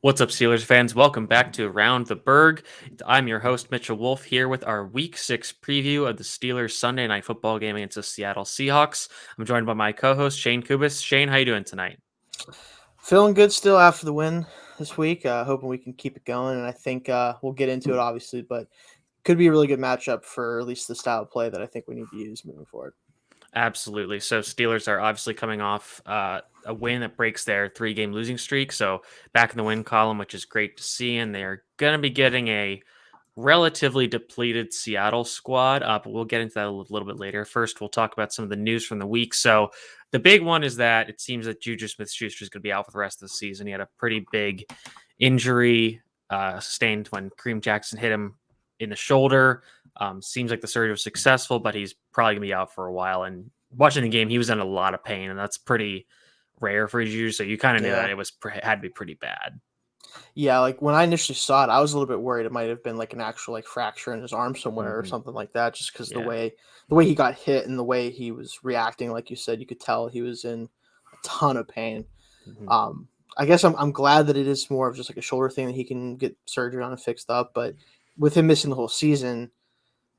What's up, Steelers fans? Welcome back to Around the Burgh. I'm your host, Mitchell Wolf, here with our Week 6 preview of the Steelers' Sunday Night Football game against the Seattle Seahawks. I'm joined by my co-host, Shane Kubis. Shane, how you doing tonight? Feeling good still after the win this week. Hoping we can keep it going, and I think we'll get into it obviously, but could be a really good matchup for at least the style of play that I think we need to use moving forward. Absolutely. So Steelers are obviously coming off a win that breaks their three-game losing streak. So back in the win column, which is great to see. And they're going to be getting a relatively depleted Seattle squad. But we'll get into that a little bit later. First, we'll talk about some of the news from the week. So the big one is that it seems that Juju Smith Schuster is going to be out for the rest of the season. He had a pretty big injury sustained when Kareem Jackson hit him in the shoulder. Seems like the surgery was successful, but he's probably gonna be out for a while. And watching the game, he was in a lot of pain, and that's pretty rare for Juju. So you kind of knew Yeah, that it was had to be pretty bad. yeah. Like when I initially saw it, I was a little bit worried it might have been like an actual like fracture in his arm somewhere or Hmm. something like that, just because the Yeah. way he got hit and the way he was reacting, like you said, you could tell he was in a ton of pain. Hmm. Um, I guess I'm glad that it is more of just like a shoulder thing that he can get surgery on and fixed up, but with him missing the whole season,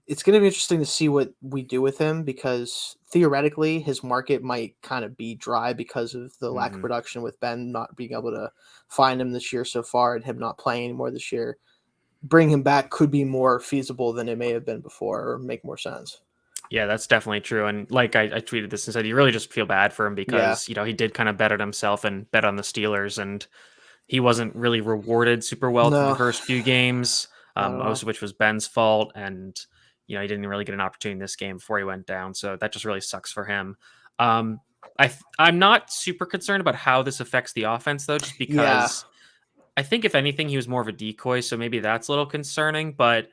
it's going to be interesting to see what we do with him because theoretically his market might kind of be dry because of the lack of Hmm. production with Ben not being able to find him this year so far and him not playing anymore this year. Bring him back could be more feasible than it may have been before or make more sense. Yeah, that's definitely true. And like I tweeted this and said, you really just feel bad for him Yeah. because he did kind of bet on himself and bet on the Steelers, and he wasn't really rewarded super well through the No, first few games, not at most all. of which was Ben's fault. And, he didn't really get an opportunity in this game before he went down. So that just really sucks for him. Um, I'm not super concerned about how this affects the offense, though, just Yeah. because I think if anything, he was more of a decoy. So maybe that's a little concerning. But,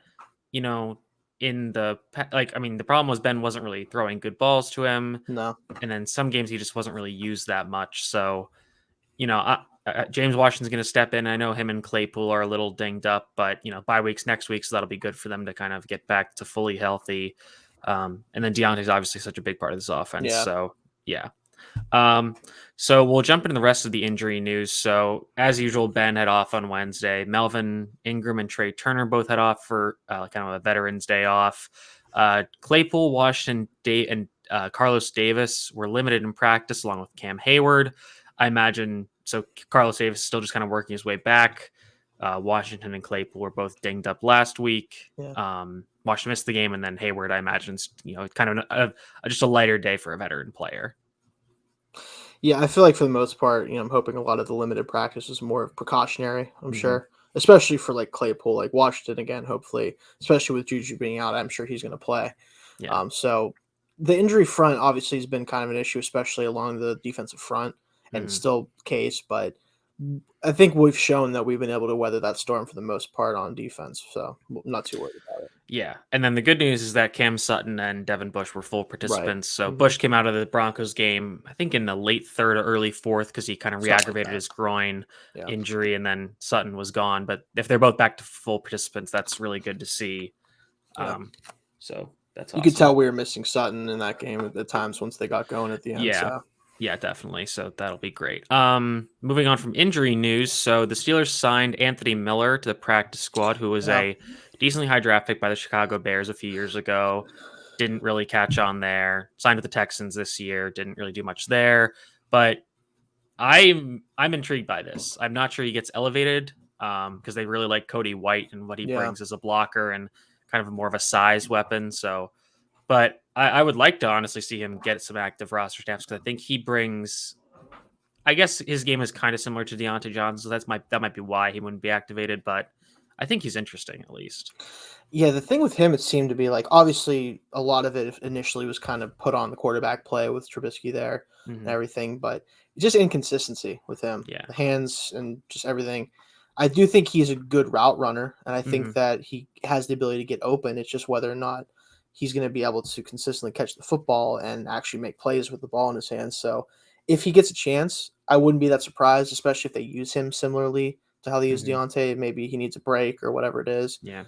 you know, the problem was Ben wasn't really throwing good balls to him. No. And then some games he just wasn't really used that much. So, James Washington's going to step in. I know him and Claypool are a little dinged up, but bye weeks next week, so that'll be good for them to kind of get back to fully healthy. And then Deontay's obviously such a big part of this offense. Yeah. So yeah. Um, so we'll jump into the rest of the injury news. So as usual, Ben had off on Wednesday. Melvin Ingram and Trey Turner both had off for kind of a Veterans Day off. Claypool, Washington, and Carlos Davis were limited in practice along with Cam Hayward. I imagine so. Carlos Davis is still just kind of working his way back. Washington and Claypool were both dinged up last week. Yeah. Washington missed the game, and then Hayward, I imagine, kind of just a lighter day for a veteran player. Yeah, I feel like for the most part, I'm hoping a lot of the limited practice is more precautionary, I'm Hmm. sure. Especially for like Claypool, like Washington again, hopefully, especially with Juju being out, I'm sure he's going to play. Yeah. So the injury front obviously has been kind of an issue, especially along the defensive front, and it's Hmm. still the case. But I think we've shown that we've been able to weather that storm for the most part on defense. So I'm not too worried about it. Yeah. And then the good news is that Cam Sutton and Devin Bush were full Right. participants. So Hmm. Bush came out of the Broncos game, I think in the late third or early fourth, because he kind of Something like re-aggravated that. his groin Yeah. injury, and then Sutton was gone. But if they're both back to full participants, that's really good to see. Yeah. So that's You could awesome. tell we were missing Sutton in that game at the times once they got going at the end. Yeah. So Yeah, definitely. So that'll be great. Moving on from injury news. So the Steelers signed Anthony Miller to the practice squad, who was yeah. a decently high draft pick by the Chicago Bears a few years ago. Didn't really catch on there. Signed with the Texans this year. Didn't really do much there. But I'm intrigued by this. I'm not sure he gets elevated because they really like Cody White and what he Yeah. brings as a blocker and kind of more of a size weapon. So but I would like to honestly see him get some active roster snaps because I think he brings. I guess his game is kind of similar to Deontay Johnson, so that might be why he wouldn't be activated. But I think he's interesting at least. Yeah, the thing with him, it seemed to be like obviously a lot of it initially was kind of put on the quarterback play with Trubisky there and Hmm. everything, but just inconsistency with him, Yeah. the hands and just everything. I do think he's a good route runner, and I think Hmm. that he has the ability to get open. It's just whether or not he's going to be able to consistently catch the football and actually make plays with the ball in his hands. So if he gets a chance, I wouldn't be that surprised, especially if they use him similarly to how they use Hmm. Deontay. Maybe he needs a break or whatever it is, Yeah.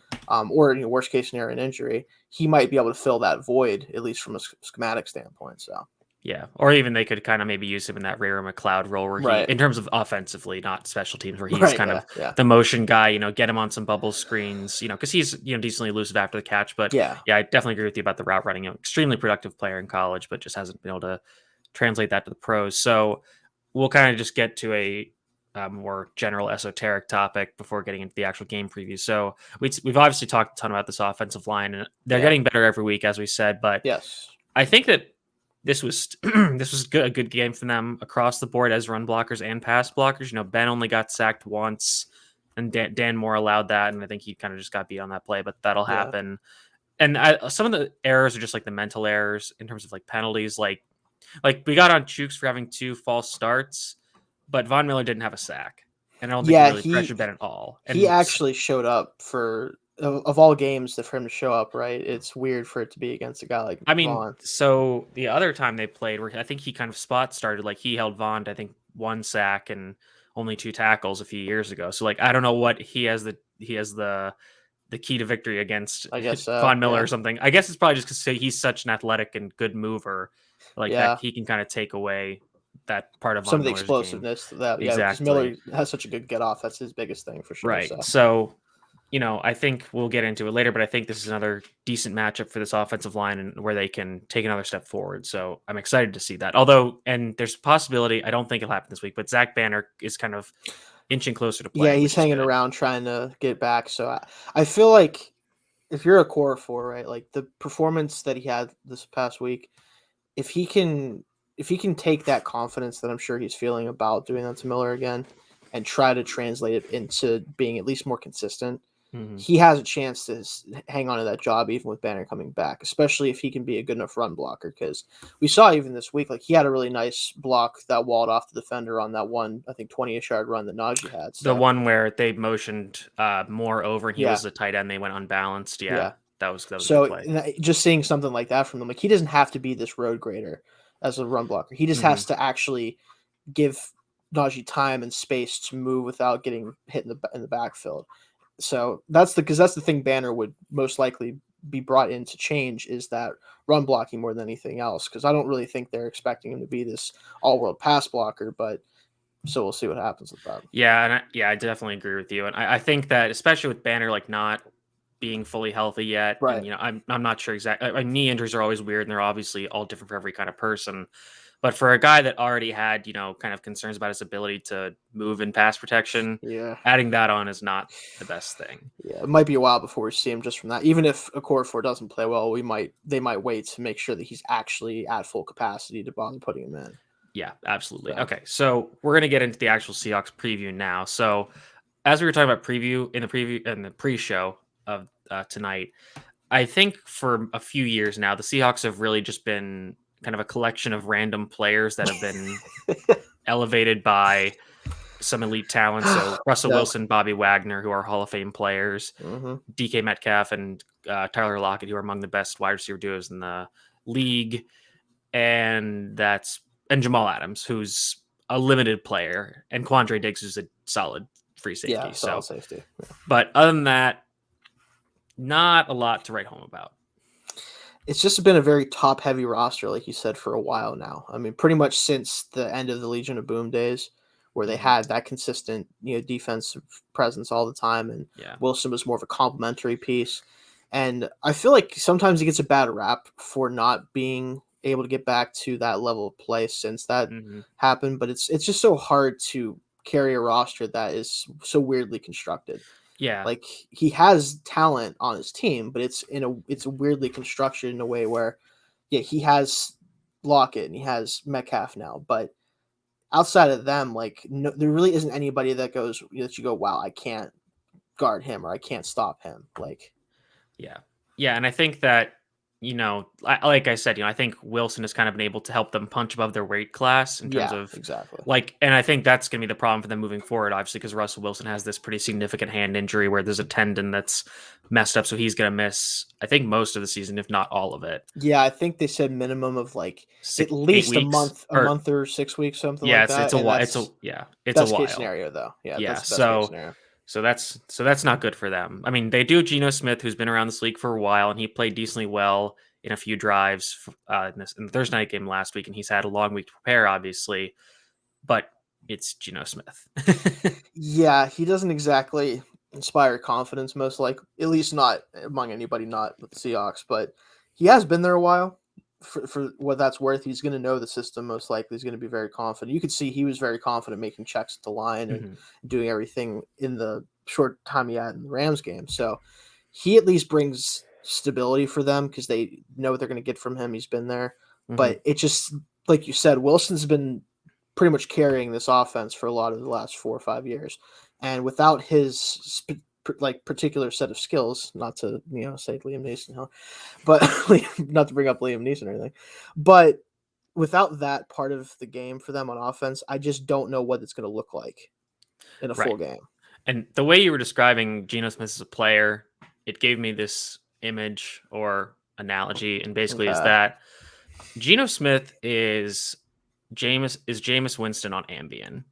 or worst case scenario, an injury. He might be able to fill that void at least from a schematic standpoint. So Yeah, or even they could kind of maybe use him in that Ray McLeod role where he, Right. in terms of offensively, not special teams, where he's Right. kind Yeah. of Yeah. the motion guy. Get him on some bubble screens. Because he's decently elusive after the catch. But Yeah. yeah, I definitely agree with you about the route running. Extremely productive player in college, but just hasn't been able to translate that to the pros. So we'll kind of just get to a more general esoteric topic before getting into the actual game preview. So we've obviously talked a ton about this offensive line, and they're Yeah. getting better every week, as we said. But Yes. I think that this was this was a good game for them across the board as run blockers and pass blockers. Ben only got sacked once, and Dan Moore allowed that, and I think he kind of just got beat on that play, but that'll Yeah. happen. And some of the errors are just like the mental errors in terms of like penalties. Like we got on Chooks for having 2 false starts, but Von Miller didn't have a sack, and I don't think he Yeah. really pressured Ben at all. He And actually showed up for of all games that for him to show up. Right. It's weird for it to be against a guy like I mean, Vaughn. so the other time they played, where I think he kind of spot started, like he held Vaughn to, I think, 1 sack and only 2 tackles a few years ago. So like I don't know what the key to victory against I guess. Von Miller Yeah. or something. I guess it's probably just because he's such an athletic and good mover, like that Yeah. he can kind of take away that part of Some Von of the Miller's game. explosiveness that. Yeah. Because Miller Exactly. has such a good get off. That's his biggest thing for sure. Right. So. So I think we'll get into it later, but I think this is another decent matchup for this offensive line and where they can take another step forward. So I'm excited to see that. Although, and there's a possibility, I don't think it'll happen this week, but Zach Banner is kind of inching closer to Yeah, playing, he's which is hanging good. around trying to get back. So I feel like if you're a core four, right, like the performance that he had this past week, if he can take that confidence that I'm sure he's feeling about doing that to Miller again and try to translate it into being at least more consistent, Mhm. he has a chance to hang on to that job even with Banner coming back, especially if he can be a good enough run blocker. Because we saw even this week, like he had a really nice block that walled off the defender on that one, I think 20-ish yard run that Najee had. The So one where they motioned more over and he yeah, was the tight end, they went unbalanced. Yeah, yeah. that was a good So play. just seeing something like that from them, like he doesn't have to be this road grader as a run blocker. He just Mhm. has to actually give Najee time and space to move without getting hit in the backfield. So that's the thing Banner would most likely be brought in to change is that run blocking more than anything else. Because I don't really think they're expecting him to be this all world pass blocker, but so we'll see what happens with that. Yeah, and I definitely agree with you. And I think that especially with Banner like not being fully healthy yet, and Right. I'm not sure exactly. Knee injuries are always weird, and they're obviously all different for every kind of person. But for a guy that already had kind of concerns about his ability to move in pass protection, Yeah. adding that on is not the best thing. Yeah, it might be a while before we see him just from that. Even if a core four doesn't play well, they might wait to make sure that he's actually at full capacity to bother putting him in. Yeah, absolutely. So, Okay, so we're gonna get into the actual Seahawks preview now. So as we were talking about preview in the pre-show of tonight, I think for a few years now, the Seahawks have really just been kind of a collection of random players that have been elevated by some elite talent. So Russell yeah. Wilson, Bobby Wagner, who are Hall of Fame players, Mm-hmm. DK Metcalf, and Tyler Lockett, who are among the best wide receiver duos in the league, and Jamal Adams, who's a limited player, and Quandre Diggs, who's a solid free safety. Yeah, solid So, safety. Yeah. but other than that, not a lot to write home about. It's just been a very top heavy roster, like you said, for a while now. I mean, pretty much since the end of the Legion of Boom days, where they Mhm. had that consistent, defensive presence all the time, and Yeah. Wilson was more of a complementary piece. And I feel like sometimes he gets a bad rap for not being able to get back to that level of play since that Hmm. happened. But it's just so hard to carry a roster that is so weirdly constructed. Yeah. Like he has talent on his team, but it's weirdly constructed in a way where, yeah, he has Lockett and he has Metcalf now, but outside of them, like no, there really isn't anybody that you go, wow, I can't guard him or I can't stop him. Like, Yeah. Yeah. And I think that, like I said, I think Wilson has kind of been able to help them punch above their weight class in terms yeah, of exactly. and I think that's going to be the problem for them moving forward, obviously, because Russell Wilson has this pretty significant hand injury where there's a tendon that's messed up. So he's going to miss, I think, most of the season, if not all of it. Yeah, I think they said minimum of like at 8 least weeks a month or 6 weeks, something yeah, like it's that. a And while. that's It's a best case while. scenario though. Yeah, Yeah. that's the best case scenario. So that's not good for them. I mean, they do Gino Smith, who's been around this league for a while, and he played decently well in a few drives in the Thursday night game last week, and he's had a long week to prepare, obviously. But it's Gino Smith. Yeah, he doesn't exactly inspire confidence, most like, at least not among anybody not with the Seahawks. But he has been there a while. For what that's worth, he's going to know the system. Most likely, he's going to be very confident. You could see he was very confident making checks at the line and doing everything in the short time he had in the Rams game. So he at least brings stability for them because they know what they're going to get from him. He's been there, but it just, like you said, Wilson's been pretty much carrying this offense for a lot of the last 4 or 5 years, and without his particular set of skills, not to say Liam Neeson, but not to bring up Liam Neeson or anything, but without that part of the game for them on offense, I just don't know what it's going to look like in a full game. And the way you were describing Geno Smith as a player, it gave me this image or analogy, and basically is that Geno Smith is Jameis Winston on Ambien.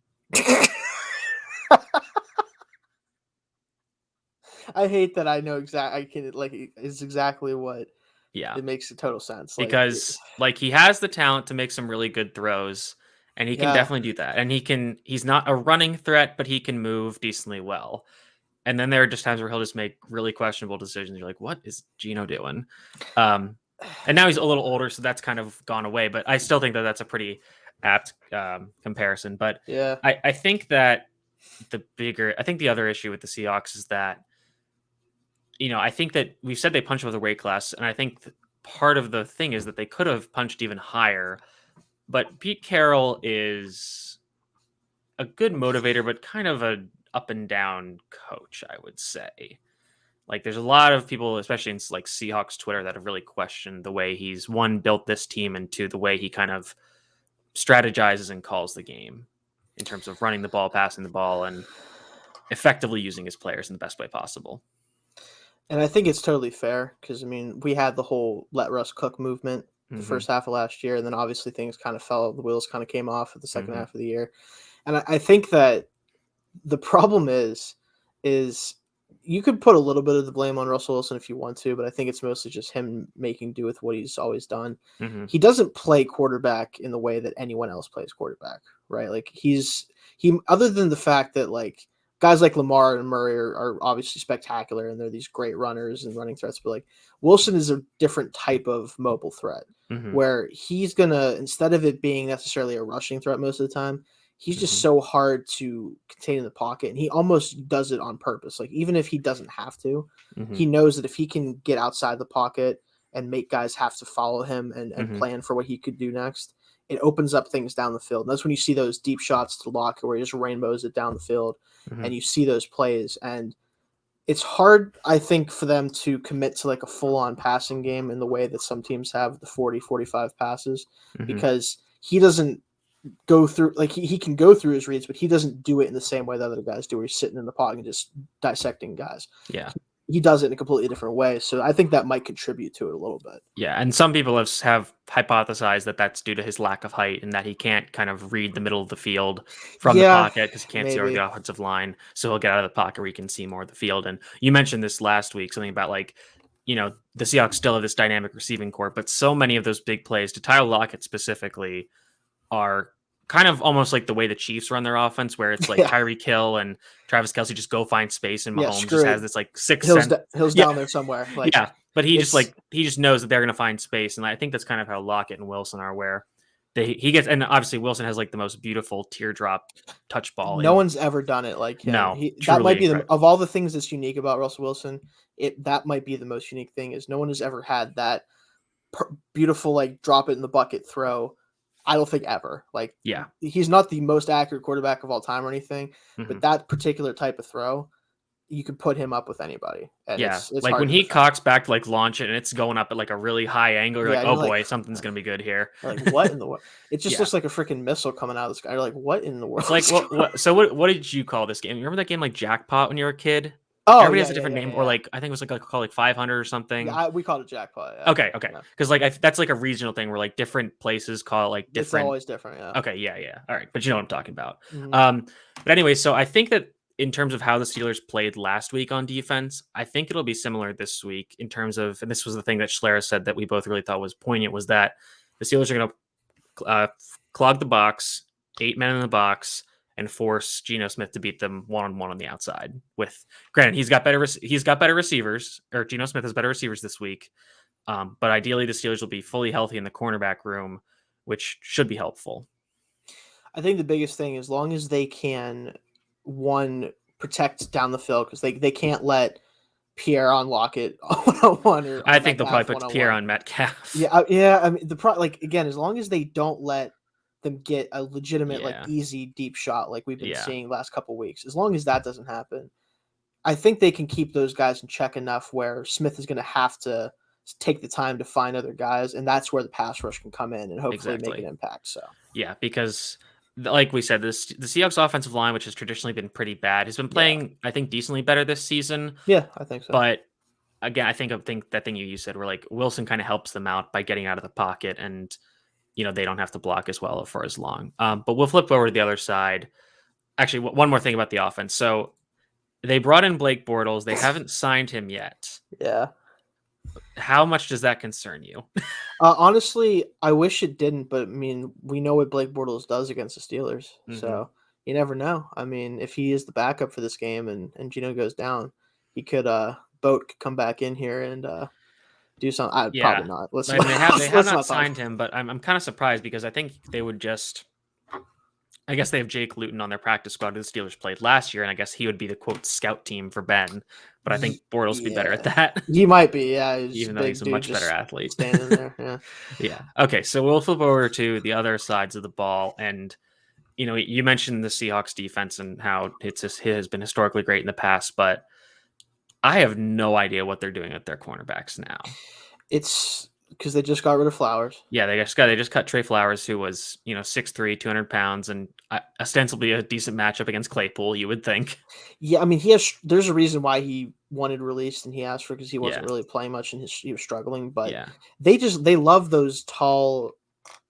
I hate that I know exactly. I can it's exactly what. Yeah, it makes a total sense because he has the talent to make some really good throws, and he can definitely do that. And he's not a running threat, but he can move decently well. And then there are just times where he'll just make really questionable decisions. You're like, what is Gino doing? And now he's a little older, so that's kind of gone away. But I still think that that's a pretty apt comparison. But yeah, I think that I think the other issue with the Seahawks is that, I think that we've said they punch with a weight class, and I think part of the thing is that they could have punched even higher. But Pete Carroll is a good motivator, but kind of a up and down coach, I would say. Like, there's a lot of people, especially in like Seahawks Twitter, that have really questioned the way he's, one, built this team, and two, the way he kind of strategizes and calls the game in terms of running the ball, passing the ball, and effectively using his players in the best way possible. And I think it's totally fair because, we had the whole let Russ cook movement the first half of last year, and then obviously things kind of fell, the wheels kind of came off at the second half of the year. And I think that the problem is you could put a little bit of the blame on Russell Wilson if you want to, but I think it's mostly just him making do with what he's always done. He doesn't play quarterback in the way that anyone else plays quarterback, right? Like he other than the fact that like guys like Lamar and Murray are obviously spectacular and they're these great runners and running threats, but like Wilson is a different type of mobile threat where he's gonna, instead of it being necessarily a rushing threat most of the time, he's just so hard to contain in the pocket, and he almost does it on purpose. Like, even if he doesn't have to, he knows that if he can get outside the pocket and make guys have to follow him and plan for what he could do next, it opens up things down the field. And that's when you see those deep shots to Lockett where he just rainbows it down the field, and you see those plays. And it's hard, I think, for them to commit to like a full-on passing game in the way that some teams have the 40, 45 passes, because he doesn't go through, like he can go through his reads, but he doesn't do it in the same way that other guys do, where he's sitting in the pocket and just dissecting guys. Yeah. He does it in a completely different way. So I think that might contribute to it a little bit. Yeah. And some people have hypothesized that that's due to his lack of height and that he can't kind of read the middle of the field from the pocket because he can't see over the offensive line. So he'll get out of the pocket where he can see more of the field. And you mentioned this last week, something about like, the Seahawks still have this dynamic receiving core, but so many of those big plays to Tyler Lockett specifically are kind of almost like the way the Chiefs run their offense, where it's like Tyreek Hill and Travis Kelce just go find space, and Mahomes just has this like sixth sense. Hill's down there somewhere. Like, but he just knows that they're going to find space, and I think that's kind of how Lockett and Wilson are, where he gets, and obviously Wilson has like the most beautiful teardrop touch ball. No one's ever done it like him. No, that might be of all the things that's unique about Russell Wilson. That might be the most unique thing, is no one has ever had that beautiful like drop it in the bucket throw. I don't think ever. Like, he's not the most accurate quarterback of all time or anything, but that particular type of throw, you could put him up with anybody. And it's like when he cocks back to like launch it and it's going up at like a really high angle, you're like, oh boy, something's gonna be good here. Like, what in the world? It just looks like a freaking missile coming out of the sky. You're like, what in the world? It's like, what did you call this game? You remember that game like Jackpot when you were a kid? Oh, everybody has a different name, or like I think it was called like 500 or something. Yeah, we called it Jackpot. Yeah. Okay, because like that's like a regional thing where like different places call it like different. It's always different. Yeah. Okay, yeah. All right, but you know what I'm talking about. But anyway, so I think that in terms of how the Steelers played last week on defense, I think it'll be similar this week in terms of, and this was the thing that Schler said that we both really thought was poignant, was that the Steelers are going to clog the box, 8 men in the box, and force Gino Smith to beat them one-on-one on the outside. With granted, he's got better receivers, or Gino Smith has better receivers this week. But ideally, the Steelers will be fully healthy in the cornerback room, which should be helpful. I think the biggest thing, as long as they can, one, protect down the field, because they can't let Pierre unlock it one-on-one. Or I think they'll probably put Pierre on Metcalf. Yeah. I mean, again, as long as they don't let them get a legitimate, easy deep shot like we've been seeing last couple of weeks, as long as that doesn't happen, I think they can keep those guys in check enough where Smith is going to have to take the time to find other guys, and that's where the pass rush can come in and hopefully make an impact. So yeah, because like we said, the Seahawks offensive line, which has traditionally been pretty bad, has been playing, I think, decently better this season. Yeah, I think so. But again, I think that thing you said, where like Wilson kind of helps them out by getting out of the pocket, and they don't have to block as well for as long. But we'll flip over to the other side. Actually, one more thing about the offense. So they brought in Blake Bortles. They haven't signed him yet. Yeah. How much does that concern you? Honestly, I wish it didn't, but I mean, we know what Blake Bortles does against the Steelers, so you never know. I mean, if he is the backup for this game and Gino goes down, he could Boat could come back in here and do something. Probably not. They have not signed him, but I'm kind of surprised because I think they would just. I guess they have Jake Luton on their practice squad who the Steelers played last year, and I guess he would be the quote scout team for Ben. But I think Bortles would be better at that. He might be, yeah. Even though he's a much better athlete. Standing there, yeah. Yeah. Okay, so we'll flip over to the other sides of the ball, and you mentioned the Seahawks defense and how it has been historically great in the past, but I have no idea what they're doing at their cornerbacks now. It's because they just got rid of Flowers. Yeah, they just cut Trey Flowers, who was 6'3", 200 pounds, and ostensibly a decent matchup against Claypool, you would think. Yeah, I mean there's a reason why he wanted released and he asked for, because he wasn't really playing much and he was struggling. But they love those tall,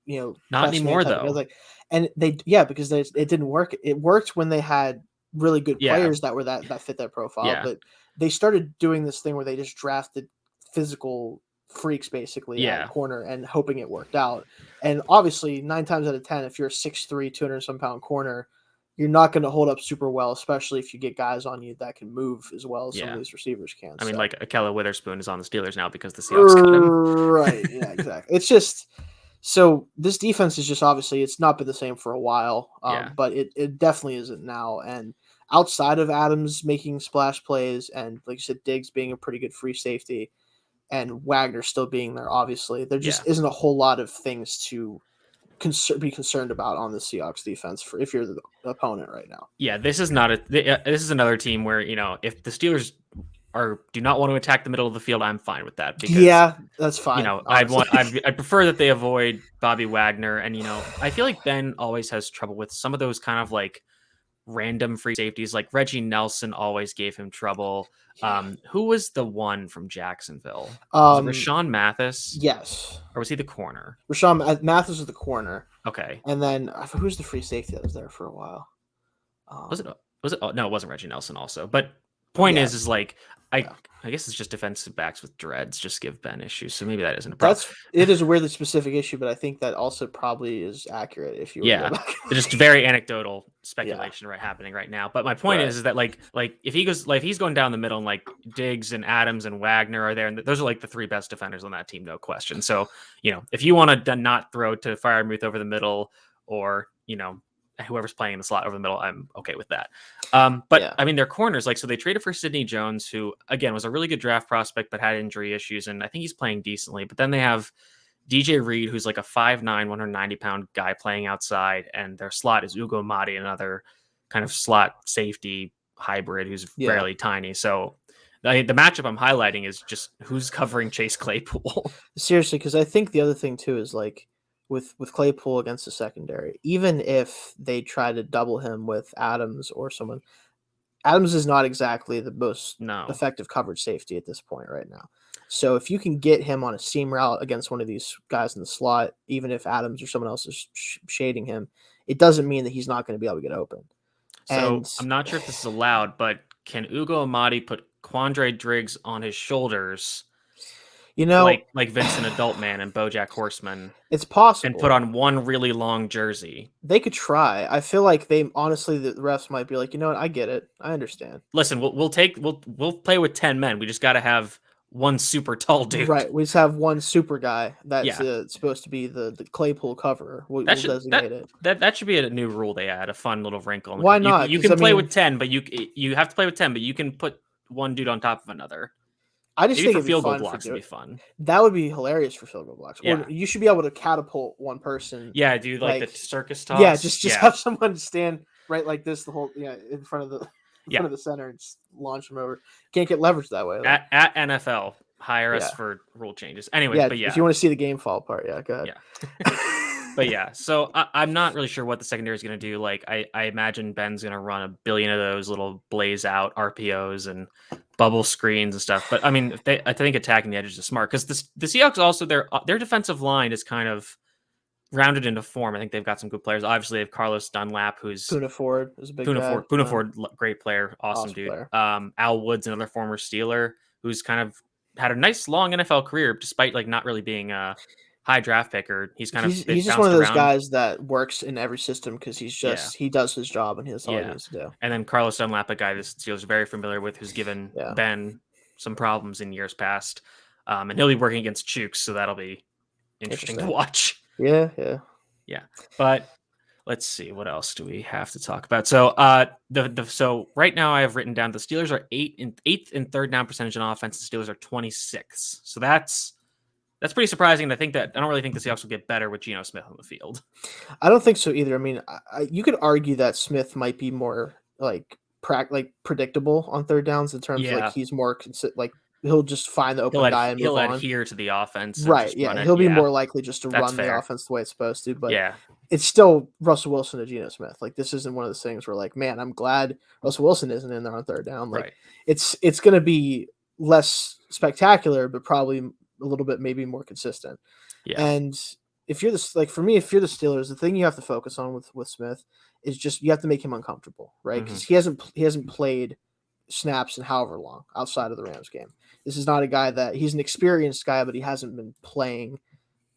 not anymore though. Because it didn't work. It worked when they had really good players that fit that profile. Yeah. But they started doing this thing where they just drafted physical freaks basically at corner and hoping it worked out. And obviously 9 times out of 10, if you're a 6'3", 200 some pound corner, you're not going to hold up super well, especially if you get guys on you that can move as well as some of these receivers can. I mean, like Akella Witherspoon is on the Steelers now because the Seahawks cut him. Right. Yeah, exactly. It's just, so this defense is just, obviously it's not been the same for a while, but it definitely isn't now. And outside of Adams making splash plays and, like you said, Diggs being a pretty good free safety, and Wagner still being there, obviously, there just isn't a whole lot of things to be concerned about on the Seahawks defense for if you're the opponent right now. Yeah, this is another team where, if the Steelers do not want to attack the middle of the field, I'm fine with that. Because, that's fine. I'd prefer that they avoid Bobby Wagner, and I feel like Ben always has trouble with some of those kind of like random free safeties. Like Reggie Nelson always gave him trouble. Who was the one from Jacksonville? Was it Rashawn Mathis? Yes. Or was he the corner? Rashawn Mathis was the corner. Okay. And then who's the free safety that was there for a while? Was it? Oh, no, it wasn't Reggie Nelson also. But point is like I guess it's just defensive backs with dreads just give Ben issues. So maybe that isn't a problem. It is a weirdly specific issue, but I think that also probably is accurate if you go back. Just very anecdotal speculation happening right now. But my point is that like if he's going down the middle and like Diggs and Adams and Wagner are there, and those are like the 3 best defenders on that team, no question. So, if you want to not throw to Freiermuth over the middle, or, whoever's playing in the slot over the middle, I'm okay with that. But I mean, their corners, so they traded for Sidney Jones, who again was a really good draft prospect, but had injury issues. And I think he's playing decently, but then they have DJ Reed, who's like a 5'9", 190-pound guy playing outside. And their slot is Ugo Madi, another kind of slot safety hybrid who's fairly tiny. So the matchup I'm highlighting is just who's covering Chase Claypool. Seriously. Cause I think the other thing too, is like, with Claypool against the secondary, even if they try to double him with Adams or someone, Adams is not exactly the most effective coverage safety at this point right now. So if you can get him on a seam route against one of these guys in the slot, even if Adams or someone else is shading him, it doesn't mean that he's not going to be able to get open. So And I'm not sure if this is allowed, but can Ugo Amadi put Quandre Driggs on his shoulders you know, like Vincent Adultman and BoJack Horseman it's and put possible. on one really long jersey? They could try. I feel like they honestly the refs might be like, you know what, I get it. I understand. Listen, we'll play with 10 men. We just got to have one super tall dude. Right. We just have one super guy that's Yeah. supposed to be the Claypool cover. That We'll should designate it. that should be a new rule they add, a fun little wrinkle in the Why code. not? You Because I can play mean, with 10, but you have to play with 10, but you can put one dude on top of another. I just Maybe think for it'd be field goal fun for blocks it'd doing. be fun. That would be hilarious for field goal blocks. Or Yeah. you should be able to catapult one person. Yeah, dude, like the Like, circus yeah, toss. just have someone stand right like this the whole in front of the Yeah. center and just launch them over. Can't get leverage that way. Though. At NFL, hire us Yeah. for rule changes. Anyways, Yeah, but if you want to see the game fall apart, yeah, go ahead. Yeah. But yeah, so I'm not really sure what the secondary is going to do. Like, I imagine Ben's going to run a billion of those little blaze out RPOs and bubble screens and stuff. But I mean, I think attacking the edges is smart because the Seahawks also their defensive line is kind of rounded into form. I think they've got some good players. Obviously, they have Carlos Dunlap, who's Puna Ford is a big guy. Puna Ford, great player, awesome dude. Player. Al Woods, another former Steeler, who's kind of had a nice long NFL career despite like not really being a high draft picker. He's just one of those guys that works in every system because he does his job and that's all he needs to do. And then Carlos Dunlap, a guy the Steelers are very familiar with, who's given Ben some problems in years past, and he'll be working against Chooks, so that'll be interesting to watch. Yeah. But let's see, what else do we have to talk about? So, so right now I have written down the Steelers are eighth in third down percentage on offense. The Steelers are 26th. So that's pretty surprising. I don't really think the Seahawks will get better with Gino Smith on the field. I don't think so either. I mean, you could argue that Smith might be more like predictable on third downs in terms of like he's more he'll just find the open guy and move on. He'll adhere to the offense. Right. Yeah. He'll be more likely just to run the offense the way it's supposed to. But it's still Russell Wilson to Gino Smith. Like, this isn't one of those things where like, man, I'm glad Russell Wilson isn't in there on third down. Like, it's going to be less spectacular, but probably a little bit maybe more consistent. Yeah. And if you're for me, if you're the Steelers, the thing you have to focus on with Smith is just you have to make him uncomfortable, right? Because he hasn't played snaps in however long outside of the Rams game. This is not a guy he's an experienced guy, but he hasn't been playing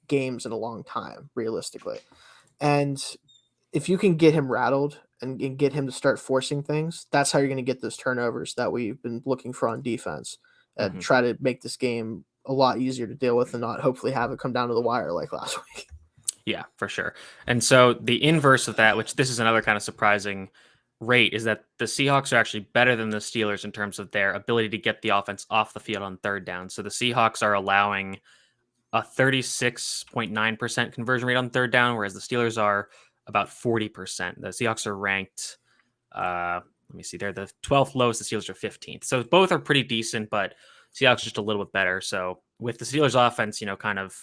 games in a long time, realistically. And if you can get him rattled and get him to start forcing things, that's how you're going to get those turnovers that we've been looking for on defense and try to make this game a lot easier to deal with and not hopefully have it come down to the wire like last week. Yeah, for sure. And so the inverse of that, which this is another kind of surprising rate, is that the Seahawks are actually better than the Steelers in terms of their ability to get the offense off the field on third down. So the Seahawks are allowing a 36.9% conversion rate on third down, whereas the Steelers are about 40%. The Seahawks are ranked, let me see, they're the 12th lowest, the Steelers are 15th. So both are pretty decent, but Seahawks just a little bit better. So with the Steelers offense, kind of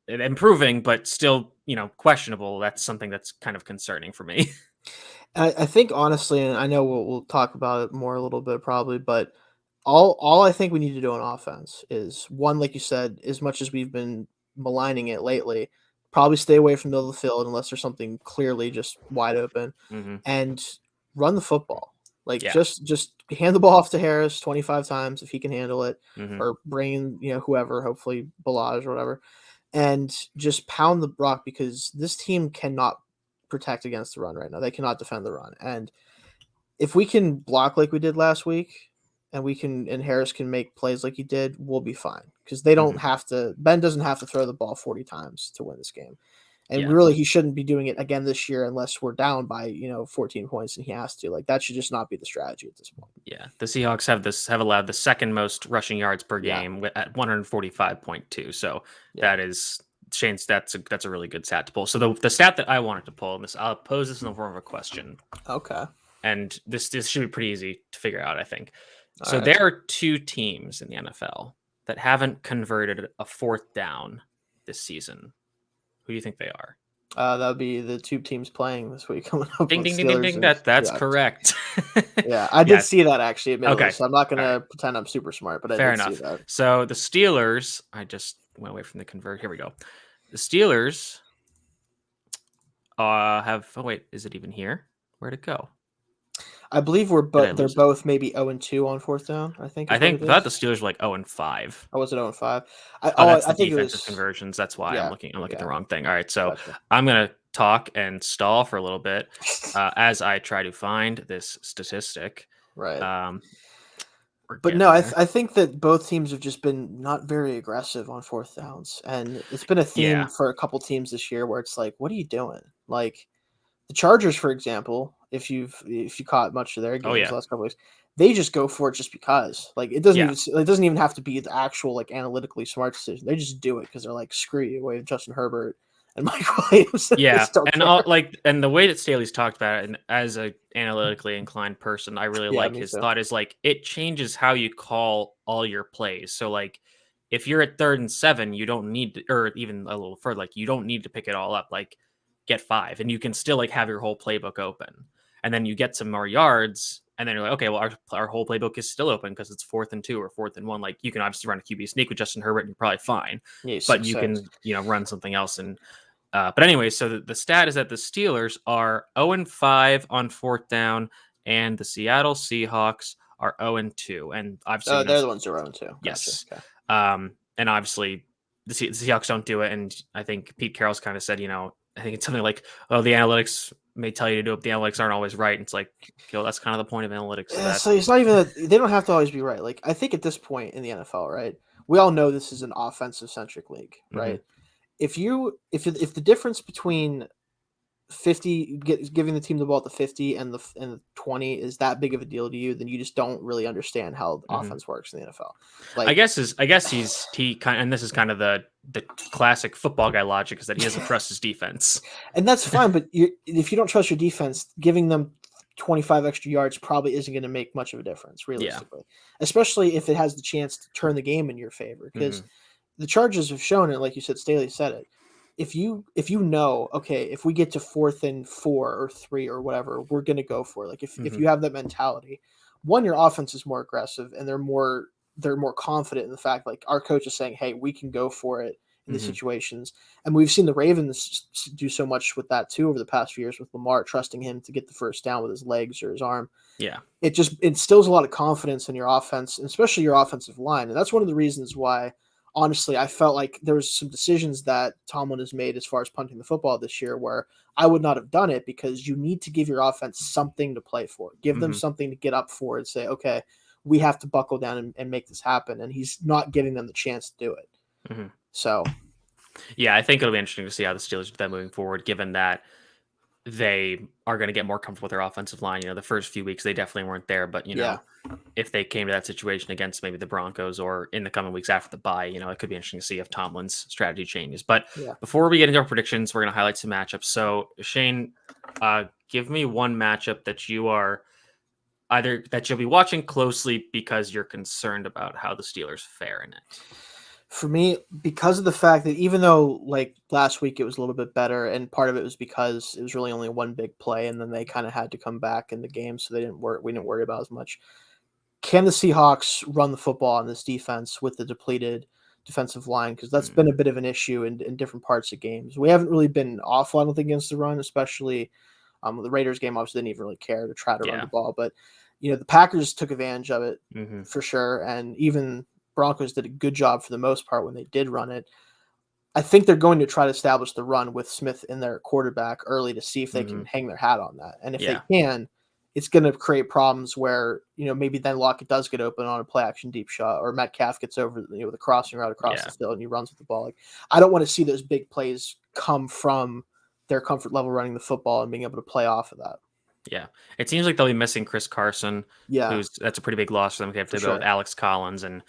improving, but still, questionable, that's something that's kind of concerning for me. I think honestly, and I know we'll talk about it more a little bit probably, but all I think we need to do on offense is one, like you said, as much as we've been maligning it lately, probably stay away from the middle of the field unless there's something clearly just wide open, and run the football. Like just hand the ball off to Harris 25 times if he can handle it, or bring whoever, hopefully Balaj or whatever, and just pound the rock because this team cannot protect against the run right now. They cannot defend the run, and if we can block like we did last week, and Harris can make plays like he did, we'll be fine because they don't have to. Ben doesn't have to throw the ball 40 times to win this game. And really, he shouldn't be doing it again this year unless we're down by 14 points and he has to. Like, that should just not be the strategy at this point. Yeah, the Seahawks have allowed the second most rushing yards per game at 145.2. So that is Shayne's. That's a really good stat to pull. So the stat that I wanted to pull, and this I'll pose this in the form of a question. Okay. And this should be pretty easy to figure out, I think. So there are two teams in the NFL that haven't converted a fourth down this season. Who do you think they are? That would be the two teams playing this week coming up. Ding, ding, ding, ding, ding. That's correct. Yeah, I did see that actually, admittedly, so I'm not going to pretend I'm super smart, but I did see that. So the Steelers, I just went away from the convert. Here we go. The Steelers have, is it even here? Where'd it go? I believe Did I they're lose it? both maybe 0-2 on fourth down, I think is what it I thought the is. Steelers were like 0-5. Oh, was it 0-5? Oh, that's I the think it defensive was, conversions. That's why yeah, I'm looking at the yeah, wrong thing. All right, so gotcha. I'm gonna talk and stall for a little bit as I try to find this statistic. Right. Um, we're But no, getting there. I think that both teams have just been not very aggressive on fourth downs, and it's been a Yeah. theme for a couple teams this year where it's like, what are you doing? Like the Chargers, for example, if you caught much of their Oh games yeah. the last couple weeks, they just go for it just because. Like Yeah. it doesn't even have to be the actual like analytically smart decision. They just do it because they're like, screw you, we have Justin Herbert and Mike Williams. I Yeah, just don't and care. and the way that Staley's talked about it, and as a analytically inclined person, I really Yeah, like me his too. thought is like it changes how you call all your plays. So like if you're at 3rd and 7, you don't need to, or even a little further, like you don't need to pick it all up. Like get 5, and you can still like have your whole playbook open, and then you get some more yards, and then you're like, okay, well our whole playbook is still open because it's 4th and 2 or 4th and 1. Like you can obviously run a QB sneak with Justin Herbert, and you're probably fine, Yeah, but six you six. can run something else and but anyway, so the stat is that the Steelers are 0-5 on 4th down, and the Seattle Seahawks are 0-2. And obviously, Oh, they're the ones who are 0-2. Gotcha. yes. Okay. And obviously, the Seahawks don't do it. And I think Pete Carroll's kind of said, I think it's something like, oh, the analytics may tell you to do it, but the analytics aren't always right. And it's like, that's kind of the point of analytics. So Yeah, that, so it's not even that they don't have to always be right. Like I think at this point in the NFL, right? We all know this is an offensive centric league, mhm, right? If the difference between giving the team the ball at the 50 and the 20 is that big of a deal to you, then you just don't really understand how mhm. offense works in the NFL. Like I guess he kind, and this is kind of the classic football guy logic is that he doesn't trust his defense. and that's fine, but if you don't trust your defense, giving them 25 extra yards probably isn't going to make much of a difference Yeah. realistically, especially if it has the chance to turn the game in your favor because Hmm. the Chargers have shown it, like you said, Staley said it. If you know, okay, if we get to 4th and 4 or 3 or whatever, we're gonna go for it. Like if Hmm. you have that mentality, one, your offense is more aggressive and they're more confident in the fact like our coach is saying, hey, we can go for it in these Hmm. situations. And we've seen the Ravens do so much with that too over the past few years with Lamar trusting him to get the first down with his legs or his arm. Yeah. It just instills a lot of confidence in your offense, and especially your offensive line. And that's one of the reasons why, honestly, I felt like there was some decisions that Tomlin has made as far as punting the football this year where I would not have done it because you need to give your offense something to play for. Give them Hmm. something to get up for and say, okay, we have to buckle down and make this happen. And he's not giving them the chance to do it. Hmm. So, Yeah, I think it'll be interesting to see how the Steelers do that moving forward, given that they are going to get more comfortable with their offensive line. The first few weeks they definitely weren't there, but yeah. if they came to that situation against maybe the Broncos or in the coming weeks after the bye, it could be interesting to see if Tomlin's strategy changes. But Yeah. before we get into our predictions, we're going to highlight some matchups. So Shane, give me one matchup that you are either that you'll be watching closely because you're concerned about how the Steelers fare in it. For me, because of the fact that even though like last week it was a little bit better, and part of it was because it was really only one big play, and then they kind of had to come back in the game, so we didn't worry about as much. Can the Seahawks run the football on this defense with the depleted defensive line? Because that's been a bit of an issue in different parts of games. We haven't really been awful, I don't think, against the run, especially the Raiders game. Obviously, didn't even really care to try to run Yeah. the ball, but the Packers took advantage of it Mm-hmm. for sure, and even Broncos did a good job for the most part when they did run it. I think they're going to try to establish the run with Smith in their quarterback early to see if they Mm-hmm. can hang their hat on that. And if they Yeah. can, it's going to create problems where, maybe then Lockett does get open on a play action deep shot, or Metcalf gets over, with a crossing route across Yeah. the field and he runs with the ball. Like, I don't want to see those big plays come from their comfort level running the football and being able to play off of that. Yeah. It seems like they'll be missing Chris Carson, Yeah, that's a pretty big loss for them. They have for to go with sure. Alex Collins and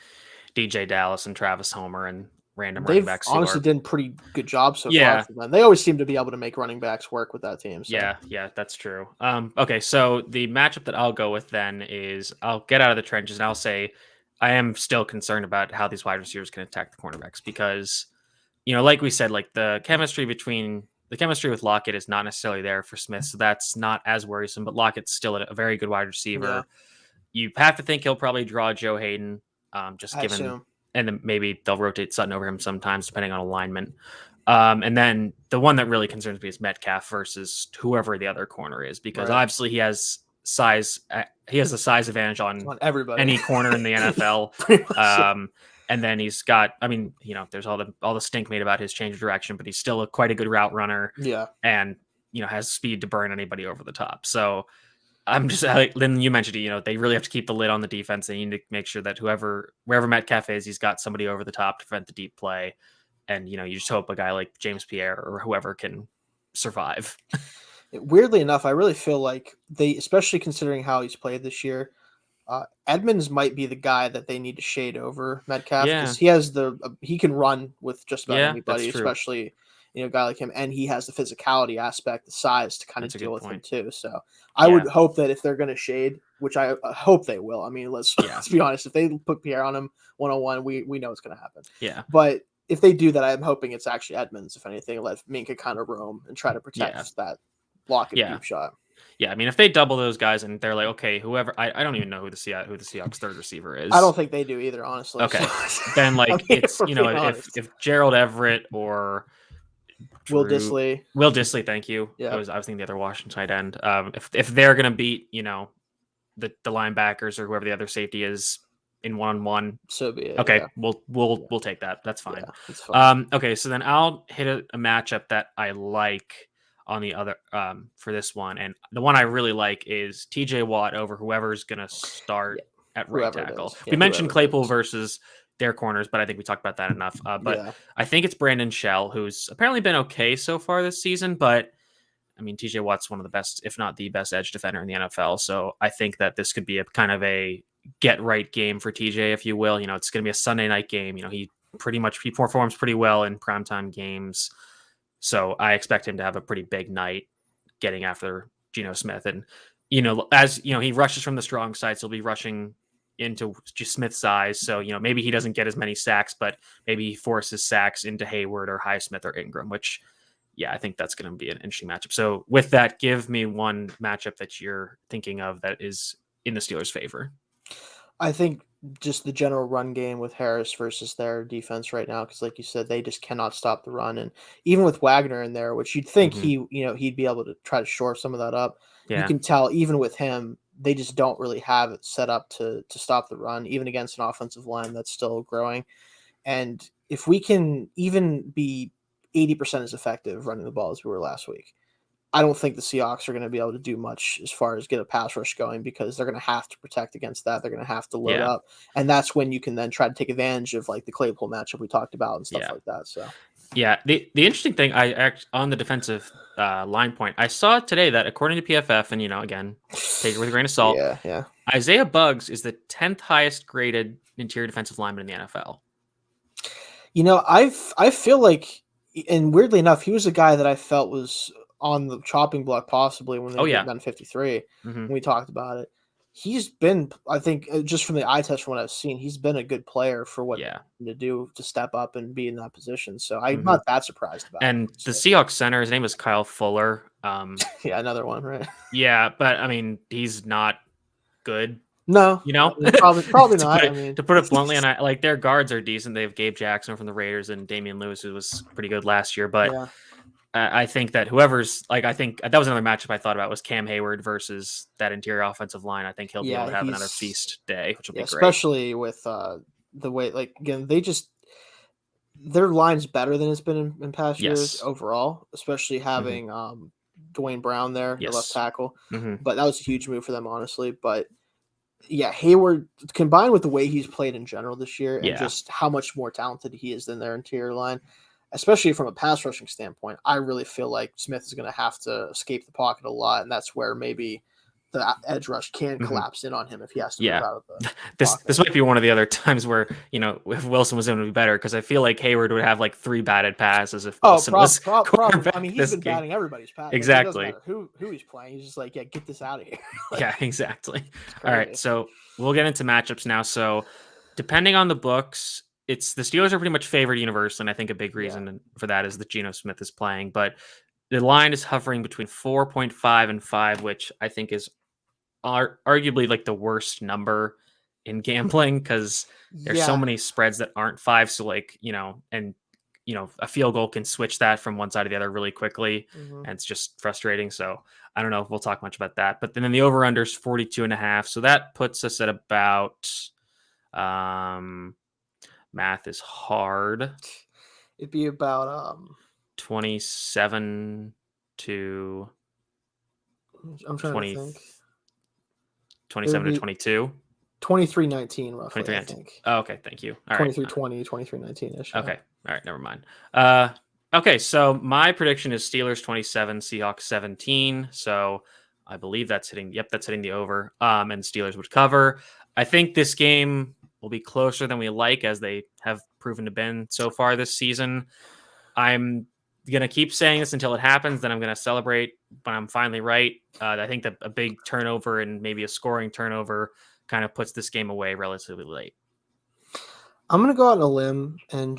DJ Dallas and Travis Homer and random running They've backs who honestly are. done a pretty good job so far Yeah. for them. They always seem to be able to make running backs work with that team. So Yeah, that's true. Okay, so the matchup that I'll go with then is I'll get out of the trenches and I'll say I am still concerned about how these wide receivers can attack the cornerbacks because, like we said, like the chemistry with Lockett is not necessarily there for Smith, so that's not as worrisome. But Lockett's still a very good wide yeah, receiver. You have to think he'll probably draw Joe Hayden, just I given, assume. and then maybe they'll rotate Sutton over him sometimes depending on alignment. And then the one that really concerns me is Metcalf versus whoever the other corner is, because Right. obviously he has size. He has the size advantage on everybody, any corner in the NFL. And then he's got, I mean, there's all the stink made about his change of direction, but he's still quite a good route runner. Yeah. And, has speed to burn anybody over the top. So I'm just, then you mentioned it, they really have to keep the lid on the defense. They need to make sure that wherever Metcalf is, he's got somebody over the top to prevent the deep play. And, you just hope a guy like James Pierre or whoever can survive. Weirdly enough, I really feel like especially considering how he's played this year, Edmonds might be the guy that they need to shade over Metcalf because he has he can run with just about anybody, especially a guy like him, and he has the physicality aspect, the size to kind of deal with him too. So I would hope that if they're going to shade, which I hope they will. I mean, let's be honest. If they put Pierre on him 1-on-1, we know it's going to happen. Yeah, but if they do that, I'm hoping it's actually Edmonds. If anything, let Minka kind of roam and try to protect that block and deep shot. Yeah, I mean, if they double those guys and they're like, okay, whoever, I don't even know who the Seahawks third receiver is. I don't think they do either, honestly. Okay, then it's if Gerald Everett or Will Dissly, thank you. Yeah, I was thinking the other Washington tight end. If they're gonna beat the linebackers or whoever the other safety is in 1-on-1, so be it. Okay, we'll take that. That's fine. Yeah, that's fine. Okay, so then I'll hit a matchup that I like on the other for this one, and the one I really like is TJ Watt over whoever's gonna start at right tackle. We mentioned Claypool versus their corners, but I think we talked about that enough. But I think it's Brandon Shell, who's apparently been okay so far this season, but I mean, TJ Watt's one of the best, if not the best edge defender in the NFL. So I think that this could be a kind of a get right game for TJ, if you will. It's going to be a Sunday night game. He performs pretty well in primetime games. So I expect him to have a pretty big night getting after Gino Smith. And, as he rushes from the strong side, so he'll be rushing into Smith's size. So, maybe he doesn't get as many sacks, but maybe he forces sacks into Hayward or Highsmith or Ingram, which, I think that's going to be an interesting matchup. So with that, give me one matchup that you're thinking of that is in the Steelers' favor. I think just the general run game with Harris versus their defense right now, because like you said, they just cannot stop the run. And even with Wagner in there, which you'd think he'd be able to try to shore some of that up. Yeah. You can tell even with him, they just don't really have it set up to stop the run, even against an offensive line that's still growing. And if we can even be 80% as effective running the ball as we were last week, I don't think the Seahawks are going to be able to do much as far as get a pass rush going, because they're going to have to protect against that. They're going to have to load up. And that's when you can then try to take advantage of like the Claypool matchup we talked about and stuff like that. So, the interesting thing on the defensive line point, I saw today that according to PFF, and again, take it with a grain of salt. Isaiah Buggs is the 10th highest graded interior defensive lineman in the NFL. I feel like, and weirdly enough, he was a guy that I felt was on the chopping block possibly when they got down 53 when we talked about it. He's been, I think, just from the eye test from what I've seen, he's been a good player for what to do to step up and be in that position. So I'm not that surprised about it. And the Seahawks center, his name is Kyle Fuller. Another one, right? Yeah, but I mean, he's not good. No, probably not. To put it bluntly, and like their guards are decent. They have Gabe Jackson from the Raiders and Damian Lewis, who was pretty good last year. But I think that I think that was another matchup I thought about was Cam Hayward versus that interior offensive line. I think he'll be able to have another feast day, which will be great. Especially with the way, like, again, their line's better than it's been in past years overall, especially having Dwayne Brown there, the left tackle. But that was a huge move for them, honestly. But Hayward, combined with the way he's played in general this year and just how much more talented he is than their interior line, especially from a pass rushing standpoint, I really feel like Smith is going to have to escape the pocket a lot, and that's where maybe the edge rush can collapse in on him if he has to move out of the this might be one of the other times where, if Wilson was going to be better, because I feel like Hayward would have like 3 batted passes if Wilson was probably. I mean, he's been batting everybody's passes. Exactly. Who he's playing. He's just like, get this out of here. Exactly. All right, so we'll get into matchups now. So depending on the books, it's the Steelers are pretty much favored universally, and I think a big reason for that is that Geno Smith is playing. But the line is hovering between 4.5 and 5, which I think is arguably like the worst number in gambling, because there's so many spreads that aren't 5. So and a field goal can switch that from one side to the other really quickly, Mm-hmm. and it's just frustrating. So I don't know if we'll talk much about that. But then the over-under is 42.5. So that puts us at about, math is hard, It'd be about 27 to I'm trying 20, to think. 27 to 22. 23-19 roughly, 23-19. I think. Oh, okay, thank you. All right. 23-20, 23-19-ish. Yeah. Okay. All right, never mind. Okay, so my prediction is Steelers 27, Seahawks 17. So I believe that's hitting. Yep, that's hitting the over. And Steelers would cover. I think this game will be closer than we like, as they have proven to been so far this season. I'm gonna keep saying this until it happens. Then I'm gonna celebrate when I'm finally right. I think that a big turnover and maybe a scoring turnover kind of puts this game away relatively late. I'm going to go out on a limb and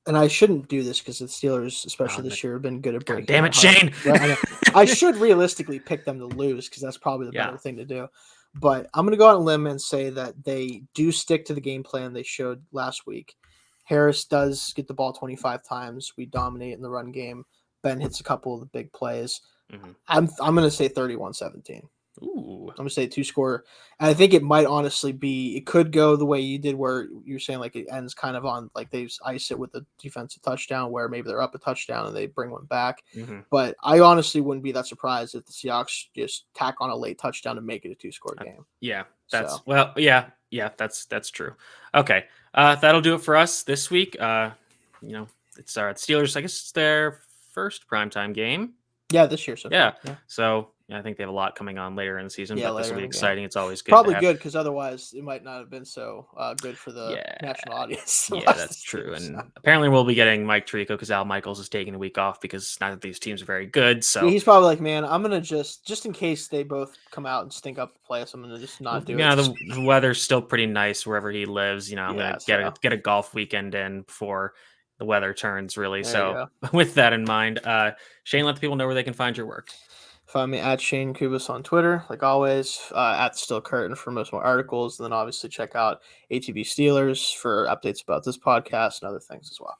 I shouldn't do this because the Steelers, especially this year, have been good at breaking. Damn it, Shane! I should realistically pick them to lose because that's probably the better thing to do. But I'm going to go out on a limb and say that they do stick to the game plan they showed last week. Harris does get the ball 25 times. We dominate in the run game. Ben hits a couple of the big plays. Mm-hmm. I'm going to say 31-17. Ooh. I'm gonna say 2-score. And I think it might honestly be. It could go the way you did, where you're saying like it ends kind of on like they ice it with a defensive touchdown, where maybe they're up a touchdown and they bring one back. Mm-hmm. But I honestly wouldn't be that surprised if the Seahawks just tack on a late touchdown to make it a 2-score game. Yeah, that's that's true. Okay, that'll do it for us this week. It's our Steelers. I guess it's their first primetime game. Yeah, this year. So yeah. So I think they have a lot coming on later in the season, but this will be exciting. It's always good. Probably good because otherwise it might not have been so good for the national audience. Yeah, that's true. And apparently we'll be getting Mike Tirico because Al Michaels is taking a week off because neither of these teams are very good. So he's probably like, man, I'm gonna just in case they both come out and stink up the place, I'm gonna just not do it. Yeah, the weather's still pretty nice wherever he lives. I'm gonna get a golf weekend in before the weather turns, really. So with that in mind, Shane, let the people know where they can find your work. Find me at Shane Kubis on Twitter, like always, at Still Curtain for most of my articles. And then obviously check out ATB Steelers for updates about this podcast and other things as well.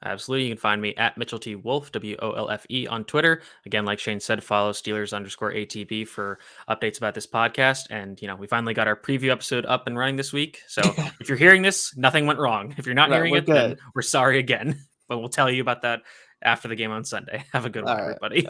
Absolutely. You can find me at Mitchell T. Wolfe, WOLFE on Twitter. Again, like Shane said, follow Steelers_ATB for updates about this podcast. And, we finally got our preview episode up and running this week. So if you're hearing this, nothing went wrong. If you're not hearing it, then we're sorry again. But we'll tell you about that after the game on Sunday. Have a good one, everybody.